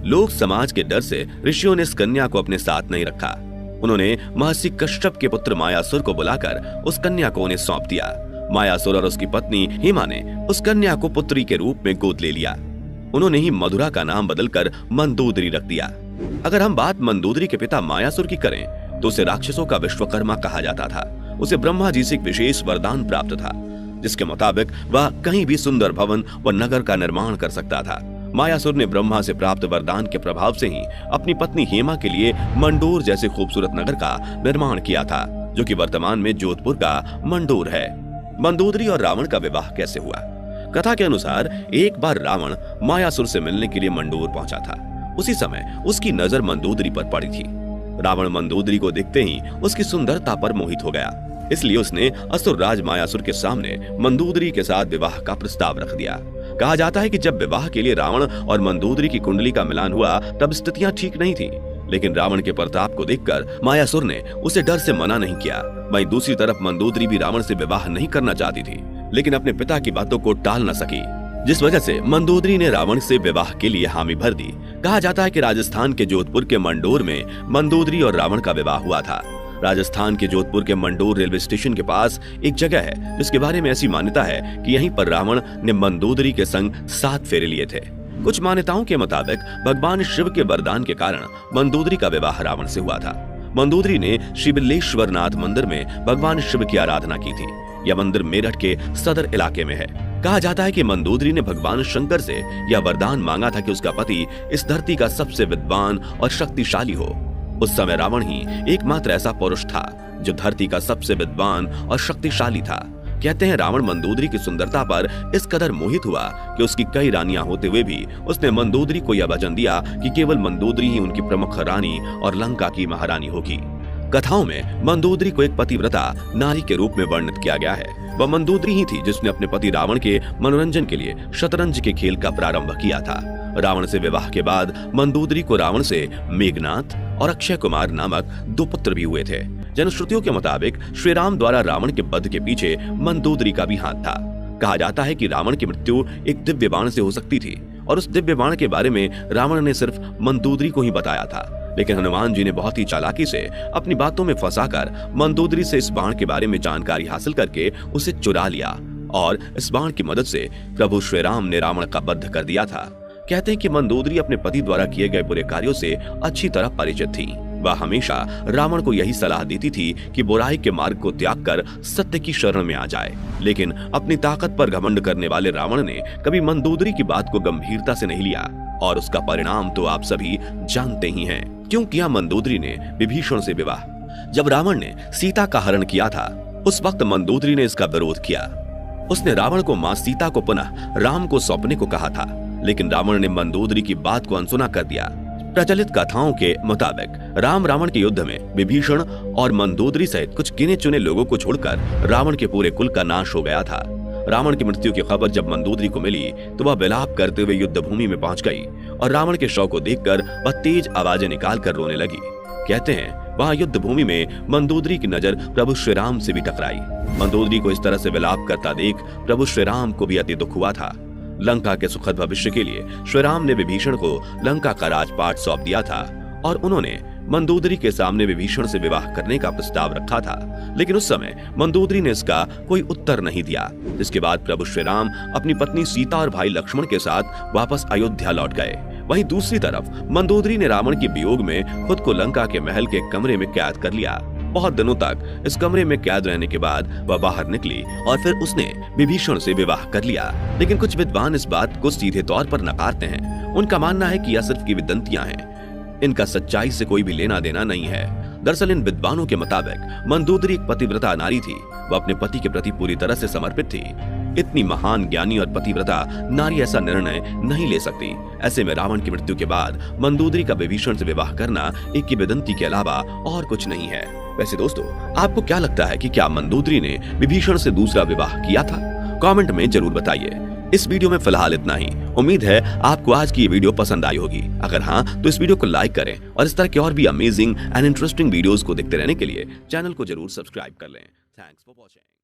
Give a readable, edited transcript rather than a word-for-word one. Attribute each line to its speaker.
Speaker 1: लोक समाज के डर से ऋषियों ने इस कन्या को अपने साथ नहीं रखा। उन्होंने महर्षि कश्यप के पुत्र मायासुर को बुलाकर उस कन्या को उन्हें सौंप दिया। मायासुर और उसकी पत्नी हिमा ने उस कन्या को पुत्री के रूप में गोद ले लिया। उन्होंने ही मधुरा का नाम बदलकर मंदोदरी रख दिया। अगर हम बात मंदोदरी के पिता मायासुर की करें तो उसे राक्षसों का विश्वकर्मा कहा जाता था। उसे ब्रह्मा जी से एक विशेष वरदान प्राप्त था, जिसके मुताबिक वह कहीं भी सुंदर भवन व नगर का निर्माण कर सकता था। मायासुर ने ब्रह्मा से प्राप्त वरदान के प्रभाव से ही अपनी पत्नी हेमा के लिए मंडोर जैसे खूबसूरत नगर का निर्माण किया था, जो कि वर्तमान में जोधपुर का मंडोर है। मंदोदरी और रावण का विवाह कैसे हुआ? कथा के अनुसार एक बार रावण मायासुर से मिलने के लिए मंडोर पहुंचा था। उसी समय उसकी नजर मंदोदरी पर पड़ी थी। रावण मंदोदरी को देखते ही उसकी सुंदरता पर मोहित हो गया, इसलिए उसने असुर राज मायासुर के सामने मंदोदरी के साथ विवाह का प्रस्ताव रख दिया। कहा जाता है कि जब विवाह के लिए रावण और मंदोदरी की कुंडली का मिलान हुआ तब स्थितियां ठीक नहीं थी, लेकिन रावण के प्रताप को देखकर मायासुर ने उसे डर से मना नहीं किया। वहीं दूसरी तरफ मंदोदरी भी रावण से विवाह नहीं करना चाहती थी, लेकिन अपने पिता की बातों को टाल न सकी, जिस वजह से मंदोदरी ने रावण से विवाह के लिए हामी भर दी। कहा जाता है कि राजस्थान के जोधपुर के मंडोर में मंदोदरी और रावण का विवाह हुआ था। राजस्थान के जोधपुर के मंडोर रेलवे स्टेशन के पास एक जगह है जिसके बारे में ऐसी मान्यता है कि यहीं पर रावण ने मंदोदरी के संग 7 फेरे लिए थे। कुछ मान्यताओं के मुताबिक भगवान शिव के वरदान के कारण मंदोदरी का विवाह रावण से हुआ था। मंदोदरी ने शिवलेश्वरनाथ मंदिर में भगवान शिव की आराधना की थी। यह मंदिर मेरठ के सदर इलाके में है। कहा जाता है कि मंदोदरी ने भगवान शंकर से यह वरदान मांगा था कि उसका पति इस धरती का सबसे विद्वान और शक्तिशाली हो। उस समय रावण ही एकमात्र ऐसा पुरुष था जो धरती का सबसे विद्वान और शक्तिशाली था। कहते हैं रावण मंदोदरी की सुंदरता पर इस कदर मोहित हुआ कि उसकी कई रानियां होते हुए भी उसने मंदोदरी को यह वचन दिया कि केवल मंदोदरी ही उनकी प्रमुख रानी और लंका की महारानी होगी। कथाओं में मंदोदरी को एक पतिव्रता नारी के रूप में वर्णित किया गया है। वह मंदोदरी ही थी जिसने अपने पति रावण के मनोरंजन के लिए शतरंज के खेल का प्रारंभ किया था। रावण से विवाह के बाद मंदोदरी को रावण से मेघनाथ और अक्षय कुमार नामक 2 पुत्र भी हुए थे। जनश्रुतियों के मुताबिक श्री राम द्वारा रावण के वध के पीछे मंदोदरी का भी हाथ था। कहा जाता है कि रावण की मृत्यु एक दिव्य बाण से हो सकती थी और उस दिव्य बाण के बारे में रावण ने सिर्फ मंदोदरी को ही बताया था, लेकिन हनुमान जी ने बहुत ही चालाकी से अपनी बातों में फंसाकर मंदोदरी से इस बाण के बारे में जानकारी हासिल करके उसे चुरा लिया और इस बाण की मदद से प्रभु श्री राम ने रावण का वध कर दिया था। कहते हैं कि मंदोदरी अपने पति द्वारा किए गए बुरे कार्यों से अच्छी तरह परिचित थी। वह हमेशा रावण को यही सलाह देती थी कि बुराई के मार्ग को त्याग कर सत्य की शरण में आ जाए, लेकिन अपनी ताकत पर घमंड करने वाले रावण ने कभी मंदोदरी की बात को गंभीरता से नहीं लिया और उसका परिणाम तो आप सभी जानते ही हैं। क्यों किया मंदोदरी ने विभीषण से विवाह? जब रावण ने सीता का हरण किया था उस वक्त मंदोदरी ने इसका विरोध किया। उसने रावण को मां सीता को पुनः राम को सौंपने को कहा था, लेकिन रावण ने मंदोदरी की बात को अनसुना कर दिया। प्रचलित कथाओं के मुताबिक राम रावण के युद्ध में विभीषण और मंदोदरी सहित कुछ गिने चुने लोगों को छोड़कर रावण के पूरे कुल का नाश हो गया था। रावण की मृत्यु की खबर जब मंदोदरी को मिली तो वह विलाप करते हुए युद्ध भूमि में पहुंच गई और रावण के शव को देखकर वह तेज आवाजें निकालकर रोने लगी। कहते हैं वहां युद्ध भूमि में मंदोदरी की नजर प्रभु श्री राम से भी टकराई। मंदोदरी को इस तरह से विलाप करता देख प्रभु श्री राम को भी अति दुख हुआ था। लंका के सुखद भविष्य के लिए श्री राम ने विभीषण को लंका का राजपाट सौंप दिया था और उन्होंने मंदोदरी के सामने विभीषण से विवाह करने का प्रस्ताव रखा था, लेकिन उस समय मंदोदरी ने इसका कोई उत्तर नहीं दिया। जिसके बाद प्रभु श्री राम अपनी पत्नी सीता और भाई लक्ष्मण के साथ वापस अयोध्या लौट गए। वहीं दूसरी तरफ मंदोदरी ने रावण के वियोग में खुद को लंका के महल के कमरे में कैद कर लिया। बहुत दिनों तक इस कमरे में कैद रहने के बाद वह बाहर निकली और फिर उसने विभीषण से विवाह कर लिया। लेकिन कुछ विद्वान इस बात को सीधे तौर पर नकारते हैं। उनका मानना है कि यह सिर्फ किंवदंतियां हैं, इनका सच्चाई से कोई भी लेना देना नहीं है। दरअसल इन विद्वानों के मुताबिक मंदोदरी एक पतिव्रता नारी थी। वह अपने पति के प्रति पूरी तरह से समर्पित थी। इतनी महान ज्ञानी और पतिव्रता नारी ऐसा निर्णय नहीं ले सकती। ऐसे में रावण की मृत्यु के बाद मंदोदरी का विभीषण से विवाह करना एक किंवदंती के अलावा और कुछ नहीं है। वैसे दोस्तों, आपको क्या लगता है कि क्या मंदोदरी ने विभीषण से दूसरा विवाह किया था? कमेंट में जरूर बताइए। इस वीडियो में फिलहाल इतना ही। उम्मीद है आपको आज की ये वीडियो पसंद आई होगी। अगर हाँ तो इस वीडियो को लाइक करें और इस तरह के और भी अमेजिंग एंड इंटरेस्टिंग वीडियोस को देखते रहने के लिए चैनल को जरूर सब्सक्राइब कर लें। Thanks for watching.